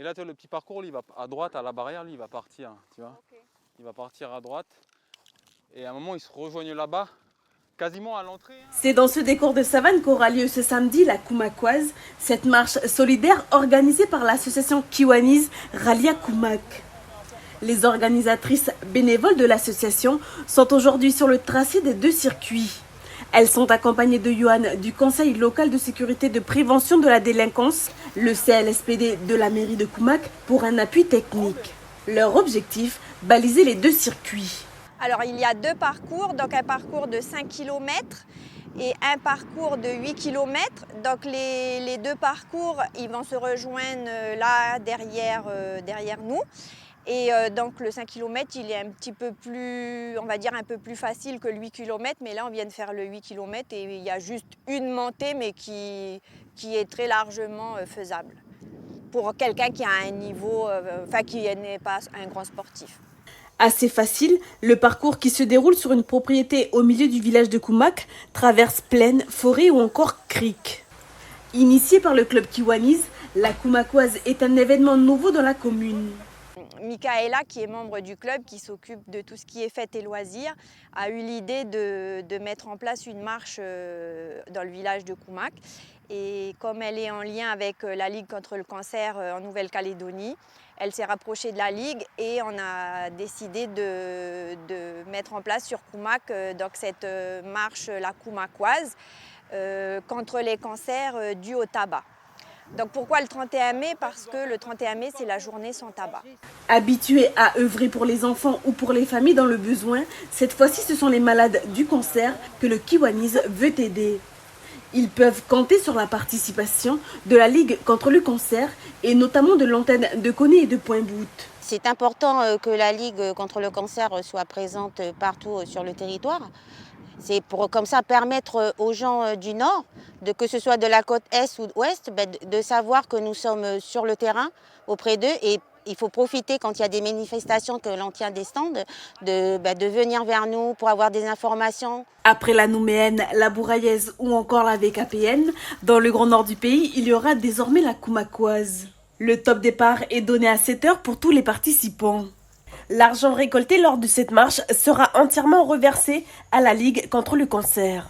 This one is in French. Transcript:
Et là, tu vois, le petit parcours, il va à droite, à la barrière, lui, il va partir, tu vois. Okay. Il va partir à droite. Et à un moment, ils se rejoignent là-bas, quasiment à l'entrée. C'est dans ce décor de savane qu'aura lieu ce samedi la Koumakoise, cette marche solidaire organisée par l'association Kiwanese Ralia Koumak. Les organisatrices bénévoles de l'association sont aujourd'hui sur le tracé des 2 circuits. Elles sont accompagnées de Yohan du Conseil local de sécurité de prévention de la délinquance, le CLSPD de la mairie de Koumak, pour un appui technique. Leur objectif, baliser les 2 circuits. Alors il y a 2 parcours, donc un parcours de 5 km et un parcours de 8 km. Donc les 2 parcours, ils vont se rejoindre là derrière nous. Et donc le 5 km, il est un petit peu plus, on va dire un peu plus facile que le 8 km, mais là on vient de faire le 8 km et il y a juste une montée, mais qui est très largement faisable pour quelqu'un qui a un niveau, qui n'est pas un grand sportif. Assez facile, le parcours qui se déroule sur une propriété au milieu du village de Koumak traverse plaines, forêts ou encore criques. Initié par le club Kiwanese, la Koumakoise est un événement nouveau dans la commune. Michaela, qui est membre du club, qui s'occupe de tout ce qui est fêtes et loisirs, a eu l'idée de mettre en place une marche dans le village de Koumak. Et comme elle est en lien avec la Ligue contre le cancer en Nouvelle-Calédonie, elle s'est rapprochée de la Ligue et on a décidé de mettre en place sur Koumak donc cette marche, la Koumakoise, contre les cancers dus au tabac. Donc pourquoi le 31 mai? Parce que le 31 mai, c'est la journée sans tabac. Habitués à œuvrer pour les enfants ou pour les familles dans le besoin, cette fois-ci, ce sont les malades du cancer que le Kiwanese veut aider. Ils peuvent compter sur la participation de la Ligue contre le cancer et notamment de l'antenne de Koné et de Pointe-Bout. C'est important que la Ligue contre le cancer soit présente partout sur le territoire. C'est pour comme ça permettre aux gens du Nord, que ce soit de la côte Est ou Ouest, de savoir que nous sommes sur le terrain auprès d'eux. Et il faut profiter quand il y a des manifestations, que l'on tient des stands, de venir vers nous pour avoir des informations. Après la Nouméenne, la Bouraillaise ou encore la VKPN, dans le Grand Nord du pays, il y aura désormais la Koumakoise. Le top départ est donné à 7 h pour tous les participants. L'argent récolté lors de cette marche sera entièrement reversé à la Ligue contre le cancer.